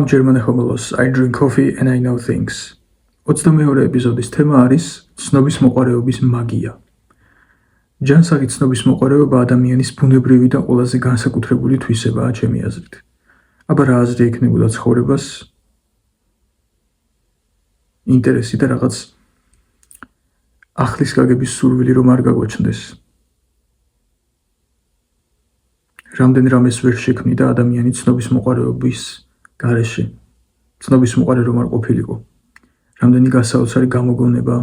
I'm German homolos. I drink coffee and I know things. 22 ეპიზოდის თემა არის ცნობის მოყვარეობის მაგია. ჯანსაღი ცნობის მოყვარეობა ადამიანის ბუნებრივი და ყველაზე განსაკუთრებული თვისებაა ჩემი აზრით. აბა რა აზრი ექნებოდა ცხოვრებას, ინტერესი და რაღაც ახლის გაგების სურვილი რომ არ გაგვაჩნდეს. რამდენ რამეს ვერ შექმნიდა ადამიანი ცნობის მოყვარეობის გარეშე. ცნობის მოყვარე რომ არ ყოფილიყო. რამდენი გასაოცარი გამოგონება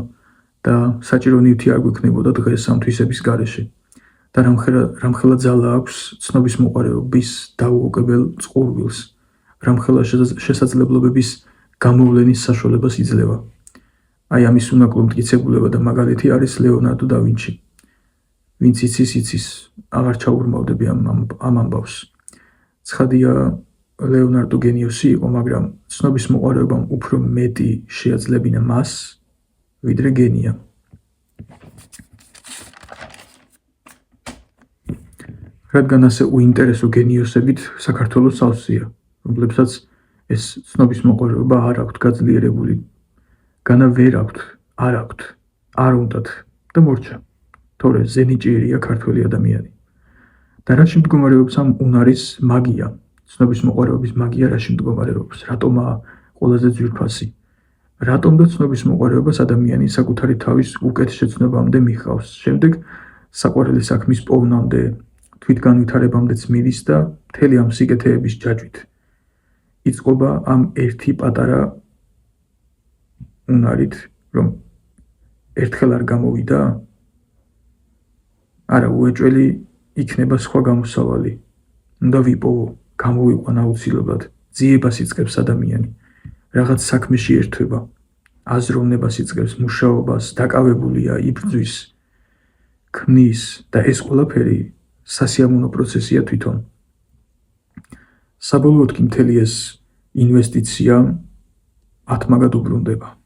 და საჭირო ნივთი არ გვექნებოდა დღეს ამ თვისების გარეშე. და რამხელა ძალა აქვს ცნობის მოყვარეობის დაუოკებელ წყურვილს. რამხელა შესაძლებლობების გამოვლენის საშუალებას იძლევა. აი ამის უნაკლო მტკიცებულება და მაგალითი არის ლეონარდო და ვინჩი. ვინც იცის, აღარ ჩაურმავდები ამ ამბავს. ცხადია, ლეონარდო გენიოსი იყო, მაგრამ ცნობის მოყვარეობამ უფრო მეტი შეაძლებინა მას, ვიდრე გენია. რადგან ასე უინტერესო გენიოსებით საქართველოს სავსეა, რომლებსაც ეს ცნობის მოყვარეობა არ აქვთ გაძლიერებული, განა ვერ აქვთ, არ უნდათ და მორჩა, თორე ზენიჭიერია ქართველი ადამიანი. და რა შემდგომარეობს ამ უნარის მაგია, ცნობის მოყვარეობის მაგია რა შემდგომარეობს, რატომაა ყველაზე ძვირფასი, რატომ და ცნობის მოყვარეობას ადამიანი საკუთარი თავის უკეთ შეცნობამდე მიჰყავს, შემდეგ საყვარელი საქმის პოვნამდე, თვითგანვითარებამდეც მიდის და მთელი ამ სიკეთეების ჯაჭვით იწყობა ამ ერთი პატარა უნარით, რომ ერთხელ არ გამოვიდა, არა უეჭველი იქნება სხვა გამოსავალი. უნდა ვიპოვო, გამოვიყვან აუცილებლად, ძიებას იწყებს ადამიანი, რაღაც საქმეში ერთვება, აზროვნებას იწყებს, მუშაობას, დაკავებულია, იბრძვის, ქმნის და ეს ყველაფერი სასიამოვნო პროცესია თვითონ. საბოლოოდ კი მთელი ეს ინვესტიცია ათმაგად უბრუნდება.